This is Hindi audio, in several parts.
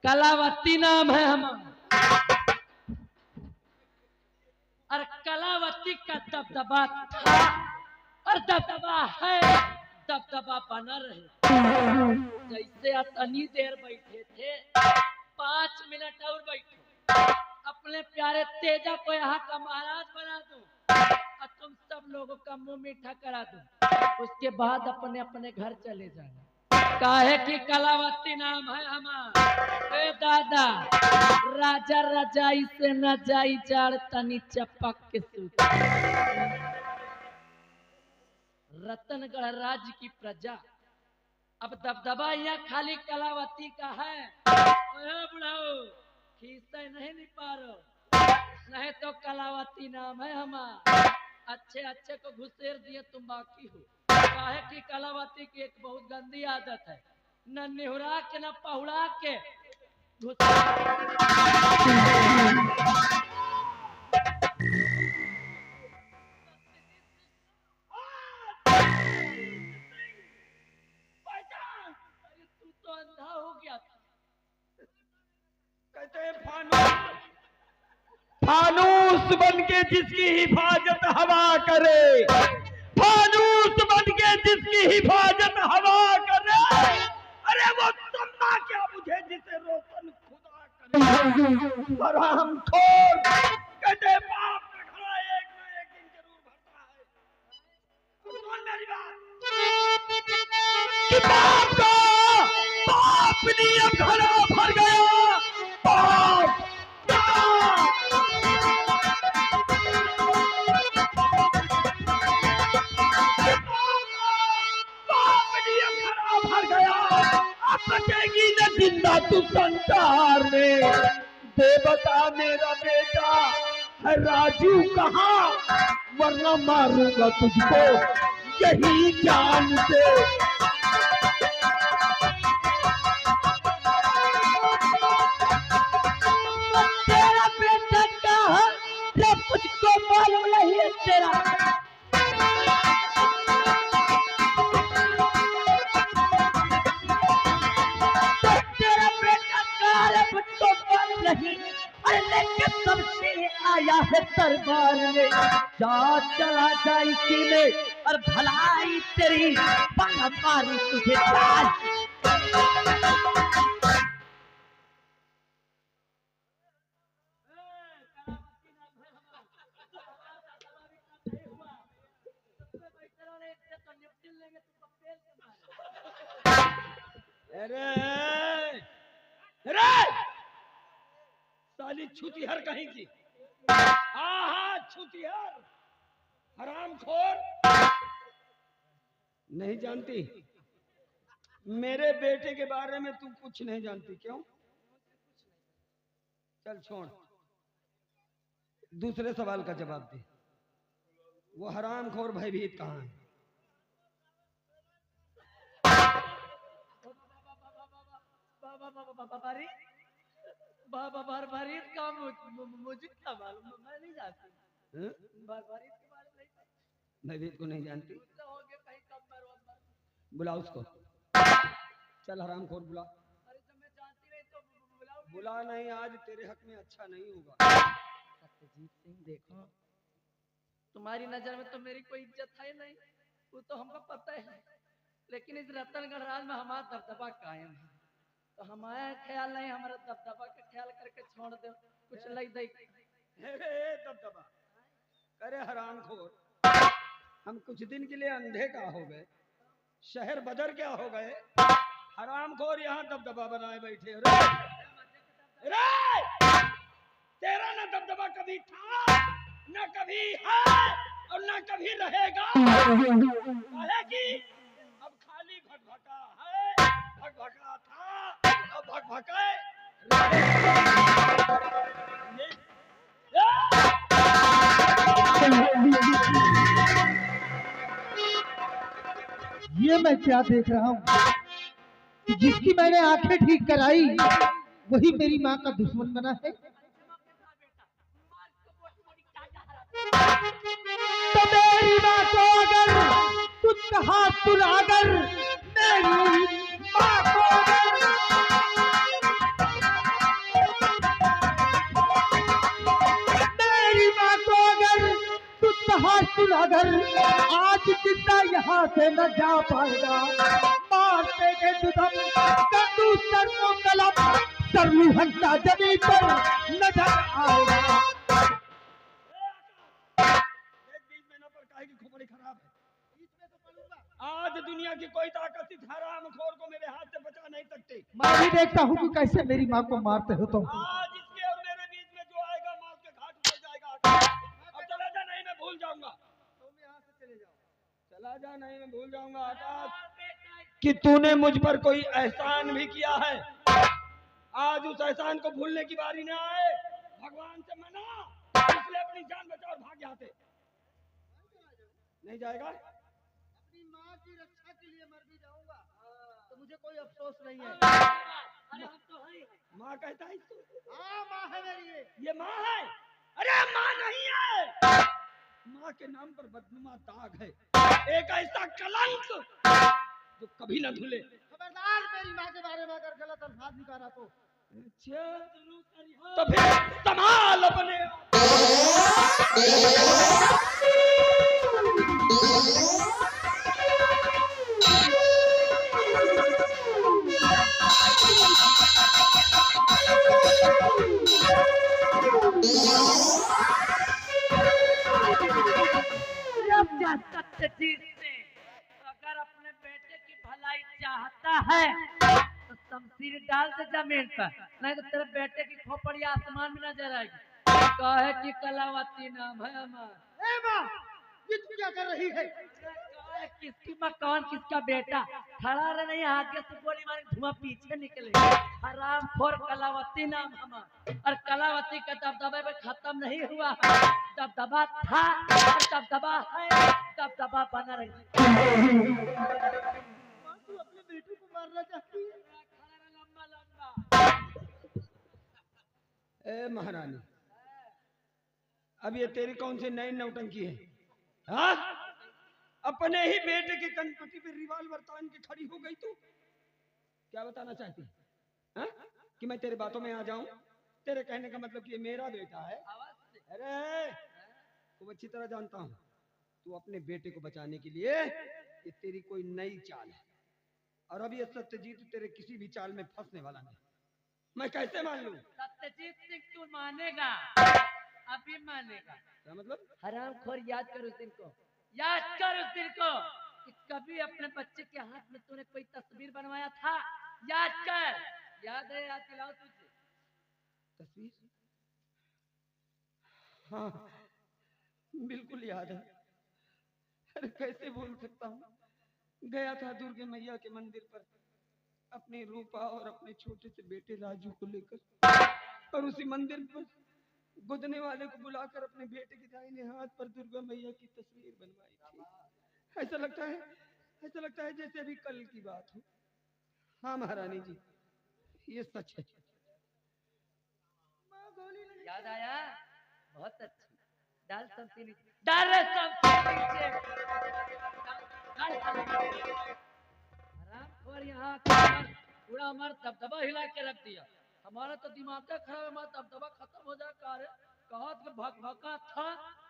कलावती नाम है हमारा और कलावती का दबदबा था और दबदबा है, दबदबा बना रहे। जैसे अतनी देर बैठे थे, 5 मिनट और बैठो, अपने प्यारे तेजा को यहाँ का महाराज बना दो और तुम सब लोगों का मुंह मीठा करा दो। उसके बाद अपने अपने घर चले जाना। काहे की कलावती नाम है हमारा। ए दादा, राजा रजाई से न जाई जाड़ तनी चपक के सूत। रतनगढ़ राज्य की प्रजा, अब दबदबा यहाँ खाली कलावती का है। बुढ़ाओ खींचे नहीं पारो, नहीं तो कलावती नाम है हमारा। अच्छे अच्छे को घुसेर दिए तुम बाकी हो। काहे की कलावती की एक बहुत गंदी आदत है, न निहुरा के न पहुड़ा के तू तो अंधा हो गया था। कहते हैं फानूस बन के जिसकी हिफाजत हवा करे, फानूस बन के जिसकी हिफाजत हवा करे, अरे वो तमना क्या मुझे जिसे रोशन खुदा करे। हराम खोर, कहते बाप का घड़ा एक न एक दिन जरूर भरता है। सुन मेरी बात कि बाप ने अब घड़ा भर गया। बाप भर गया, अब बचेगी न जिंदा तू संसार में। दे बता मेरा बेटा है राजू कहाँ, वरना मारूंगा तुझको यही जान से। तेरा बेटा कहाँ, जब मुझको मालूम नहीं है तेरा। तेरा बेटा कहाँ है मुझको मालूम नहीं, अरे लेके सबसे आया है दरबार में। जा चला जा इसी में और भलाई तेरी बड़ा मारी तुझे चाल। अरे अरे साली छुतिहर कहीं की। हाँ छुतिहर, हरामखोर। नहीं जानती मेरे बेटे के बारे में, तू कुछ नहीं जानती। क्यों? चल छोड़, दूसरे सवाल का जवाब दे। वो हरामखोर भयभीत कहाँ है? बारीत का मुझे क्या मालूम, मैं नहीं जानती। बारीत के बारे में भयभीत को नहीं जानती? बुला उसको। चल हरामखोर बुला। अरे जब मैं जानती नहीं तो बुलाओ। बुला नहीं, आज तेरे हक में अच्छा नहीं होगा। सत्यजीत सिंह देखो, तुम्हारी नजर में तो मेरी कोई इज्जत है नहीं, वो तो हमको पता है। लेकिन इस रतनगढ़ राज में हमारा दबदबा कायम है, तो हमारा ख्याल नहीं, हमारा दबदबा का ख्याल करके छोड़ दो। कुछ लई दई दबदबा करे हरामखोर, हम कुछ दिन के लिए अंधे का हो गए, शहर बदर क्या हो गए। हरामखोर यहाँ दबदबा बनाए बैठे। तेरा ना दबदबा कभी था, ना कभी है और ना कभी रहेगा। काहे की अब खाली भगभका है, भगभका था और भगभका ये मैं क्या देख रहा हूँ कि जिसकी मैंने आंखें ठीक कराई वही मेरी माँ का दुश्मन बना है। तो मेरी माँ को अगर कुछ कहा तुम, अगर मेरी माँ को मेरी माँ को अगर कुछ कहा तुम, अगर आज जिंदा यहाँ से न जा पाएगा, मार देंगे तुझम कद्दू सर को कलम, सरलू हंसा जमीन पर नजर आएगा। काहे की खोपड़ी खराब है। आज दुनिया की कोई ताकत इस हरामखोर को मेरे हाथ से बचा नहीं सकती। मैं भी देखता हूँ कि कैसे मेरी माँ को मारते हो तुम। आज इसके और मेरे बीच में जो आएगा मौत के घाट उतर जाएगा। अब चला जा, नहीं मैं भूल जाऊंगा। तुम यहाँ से चले जाओ। चला जा, नहीं मैं भूल जाऊंगा आकाश कि तूने मुझ पर कोई एहसान भी किया है। आज उस एहसान को भूलने की बारी ना आए। भगवान से मना, इसलिए अपनी जान बचा और भाग यहाँ से। नहीं जाएगा? अपनी माँ की रक्षा के लिए मर भी जाऊंगा तो मुझे कोई अफसोस नहीं है। अरे हम तो हैं। माँ कहता है इसको? हाँ माँ है मेरी ये माँ है? अरे माँ नहीं है। माँ के नाम पर बदनुमा दाग है, एक ऐसा कलंक जो कभी न धुले। खबरदार मेरी माँ के बारे में अगर गलत अल्फाज निकाला तो। तो फिर संभाल अपने सत्यजीत ने अगर अपने बेटे की भलाई चाहता है तो शमशीर डाल दे जमीन पर, नहीं तो तेरे बेटे की खोपड़ी आसमान में नजर आएगी। कहे कि कलावती नाम है हमारा। ए माँ, ये तू क्या कर रही है? किसकी मकान किसका बेटा खड़ा रहे, नहीं आगे से गोली मारे धुआं पीछे निकले। हराम खोर कलावती नाम हमारा, और कलावती का दबदबे में खत्म नहीं हुआ। दबदबा था और दबदबा है, दबदबा बना रही। तू अपने बेटे को मारना चाहती है? लंबा लंबा। ए महारानी, अब ये तेरी कौन सी नई नौटंकी है? हाँ, अपने ही बेटे के कनपटी पे रिवाल्वर तान के खड़ी हो गई तू। क्या बताना चाहती है? हाँ? कि मैं तेरे बातों में आ जाऊं? तेरे कहने का मतलब कि ये मेरा बेटा है? अरे खूब अच्छी तरह जानता हूं, तू अपने बेटे को बचाने के लिए ये तेरी कोई नई चाल है, और अब ये सत्यजीत तेरे किसी भी चाल में फंसने वाला नहीं। मैं कैसे मान लूं? सत्यजीत सिंह तू मानेगा, अभी मानेगा। क्या मतलब? हराम खोर, याद कर उस दिन को, याद कर उस दिन को कि कभी अपने बच्चे के हाथ में तूने कोई तस्वीर बनवाया था। याद कर, याद है? याद दिलाओ तुझे तस्वीर? हाँ बिल्कुल याद है। अरे कैसे भूल सकता हूँ। गया था दुर्गे मैया के मंदिर पर अपनी रूपा और अपने छोटे से बेटे राजू को लेकर, और उसी मंदिर पर गुदने वाले को बुलाकर अपने बेटे के दाहिने हाथ पर दुर्गा मैया की तस्वीर बनवाई थी। ऐसा लगता है जैसे अभी कल की बात हो। हाँ महारानी जी, ये सच है। याद आया? बहुत अच्छी। डाल समसी नीचे, डाल रे समसी नीचे। हराम खोर, यहाँ पूरा हमारा दबदबा हिला के रख दिया। हमारा तो दिमाग खराब है, हमारा दबदबा खत्म हो जाए। कहा भगभका था,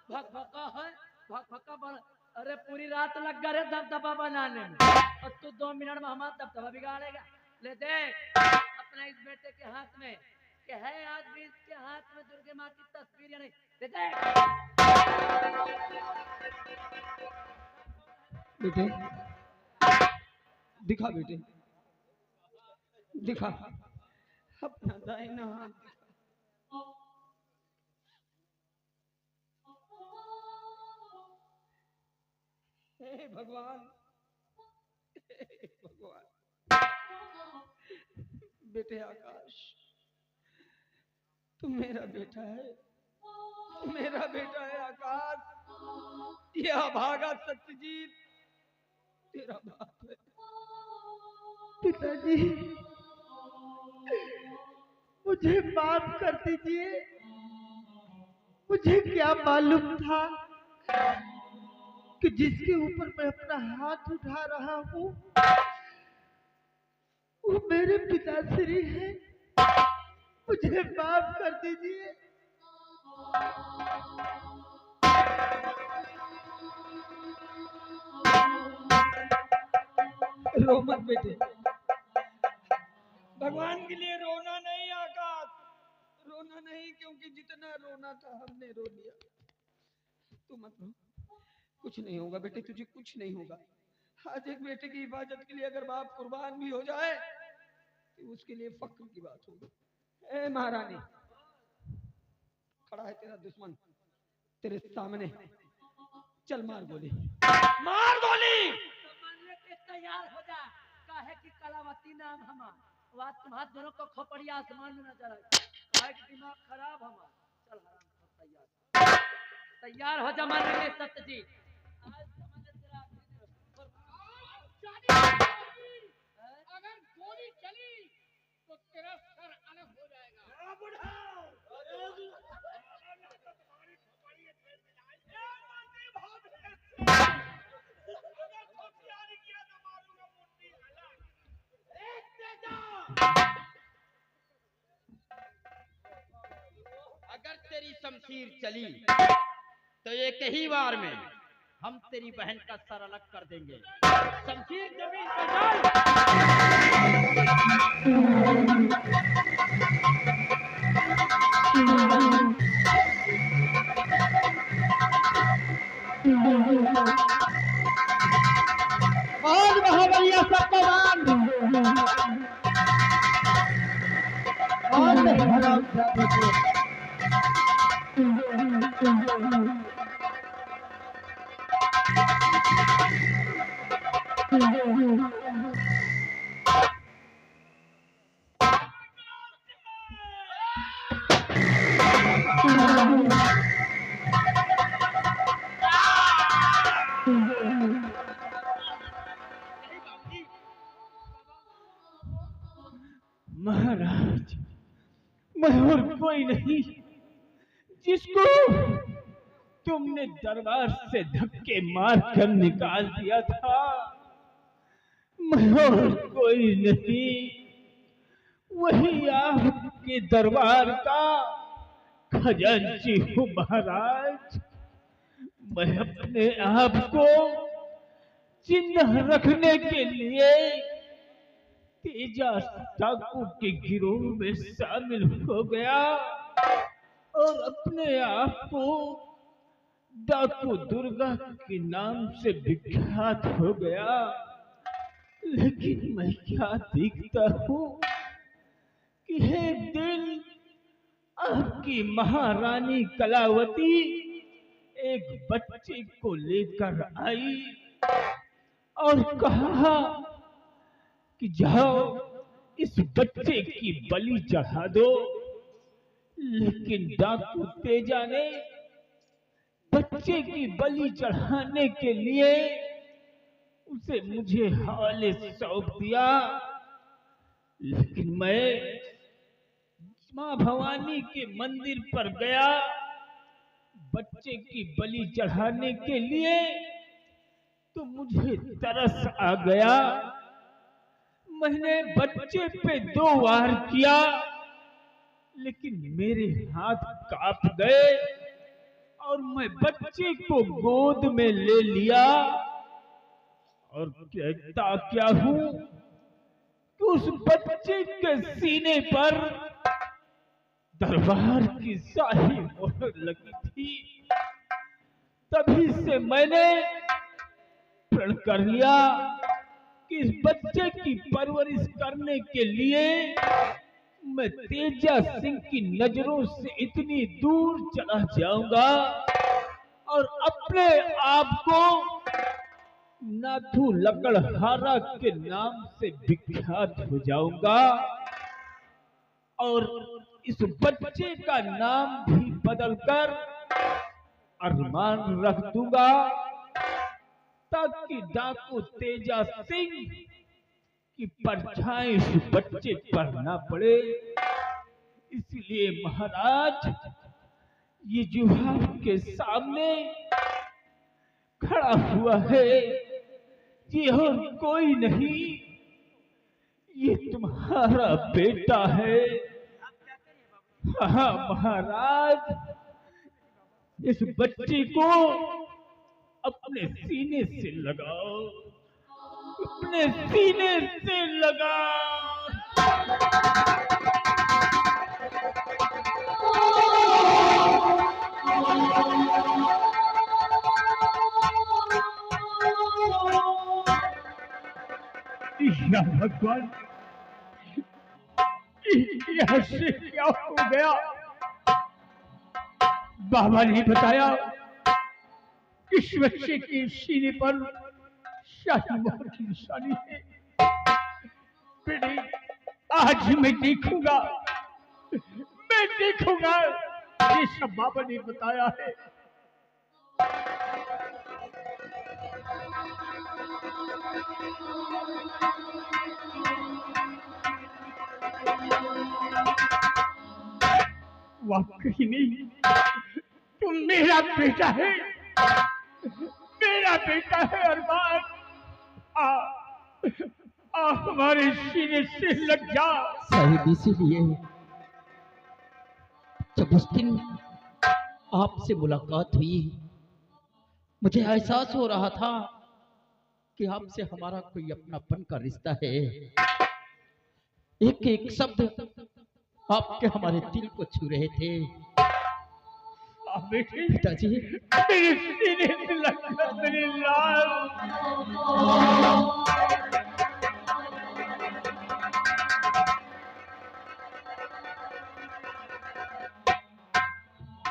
भगभका है, भगभका बन। अरे पूरी रात लग गए दबदबा बनाने में, और तू 2 मिनट में हमारा दबदबा बिगाड़ेगा। ले देख अपने इस बेटे के हाथ में कि है आज भी इसके हाथ में दुर्गे माँ की तस्वीर या नहीं। ले देख। बेटे दिखा, बेटे दिखा अपना दाहिना हाथ दिखा। हे भगवान, हे भगवान। बेटे आकाश, तू मेरा बेटा है, तू मेरा बेटा है आकाश। यह भागा सत्यजीत तेरा बाप है। पिताजी, मुझे माफ कर दीजिए। मुझे क्या मालूम था कि जिसके ऊपर मैं अपना हाथ उठा रहा हूँ वो मेरे पिताश्री हैं। मुझे माफ कर दीजिए। रो मत बेटे, भगवान के लिए रोना नहीं आकाश, रोना नहीं, क्योंकि जितना रोना था हमने रो लिया। तू मत रो, कुछ नहीं होगा बेटे, तुझे कुछ नहीं होगा। आज एक बेटे की हिफाजत के लिए अगर बाप कुर्बान भी हो जाए तो उसके लिए फक्र की बात होगी। ए महारानी, खड़ा है तेरा दुश्मन तेरे सामने, चल मार गोली, मार गोली। मारने के तैयार हो जा, काहे कि कलावती नाम हमार, वह तुम्हारे दोनों को खोपड़िया आसमान में नजर आए, काहे कि दिमाग खराब हमार। चल हराम खोर, तैयार तैयार हो जा मारने के सत्यजीत। आज जमाने तेरा अगर गोली चली तो तेरा सर अलग हो जाएगा। अगर तेरी शमशीर चली तो एक ही बार में हम तेरी बहन का सर अलग कर देंगे। शमशीर जमीन पर डाल। और महाबलिया सत्यवान और नहीं हराम जाते थे। महाराज, मैं और कोई नहीं जिसको तुमने दरबार से धक्के मार कर निकाल दिया था। मैं और कोई नहीं, वही आपके दरबार का खजांची हूँ महाराज। मैं अपने आप को जिंदा रखने के लिए तेजा डाकू के गिरोह में शामिल हो गया और अपने आप को डाकू दुर्गा के नाम से विख्यात हो गया। लेकिन मैं क्या देखता हूँ कि एक दिन आपकी महारानी कलावती एक बच्चे को लेकर आई और कहा कि जाओ इस बच्चे की बलि चढ़ा दो। लेकिन डाकू तेजा ने बच्चे की बलि चढ़ाने के लिए उसे मुझे हवाले सौंप दिया। लेकिन मैं मां भवानी के मंदिर पर गया बच्चे की बलि चढ़ाने के लिए, तो मुझे तरस आ गया। मैंने बच्चे पे 2 वार किया, लेकिन मेरे हाथ कांप गए और मैं बच्चे को गोद में ले लिया और कहता क्या हूँ कि उस बच्चे के सीने पर दरबार की शाही मोहर लगी थी। तभी से मैंने प्रण कर लिया कि इस बच्चे की परवरिश करने के लिए मैं तेजा सिंह की नजरों से इतनी दूर चला जाऊंगा और अपने आप को नाथू लकड़हारा के नाम से विख्यात हो जाऊंगा और इस बच्चे का नाम भी बदलकर अरमान रख दूंगा, ताकि डाकू तेजा सिंह की परछाई इस बच्चे पर ना पड़े। इसलिए महाराज, ये जो आपके सामने खड़ा हुआ है ये और कोई नहीं, ये तुम्हारा बेटा है। हाँ महाराज, इस बच्चे को अपने सीने से लगाओ, अपने सीने से लगाओ। या भगवान, यह से क्या हो गया? बाबा ने बताया इस बच्चे के सीने पर शाही मोहर की निशानी है। बेटे, आज मैं देखूंगा ये सब बाबा ने बताया है। वाकई नहीं, तुम मेरा बेटा है, मेरा बेटा है अरमान। हमारे सीने से लग जा। साहिब, इसीलिए जब उस दिन आपसे मुलाकात हुई मुझे एहसास हो रहा था कि आपसे हमारा कोई अपनापन का रिश्ता है। एक एक शब्द आपके हमारे दिल को छू रहे थे। बेटे, पिताजी, मेरे सीने से लग जा, मेरी लाल।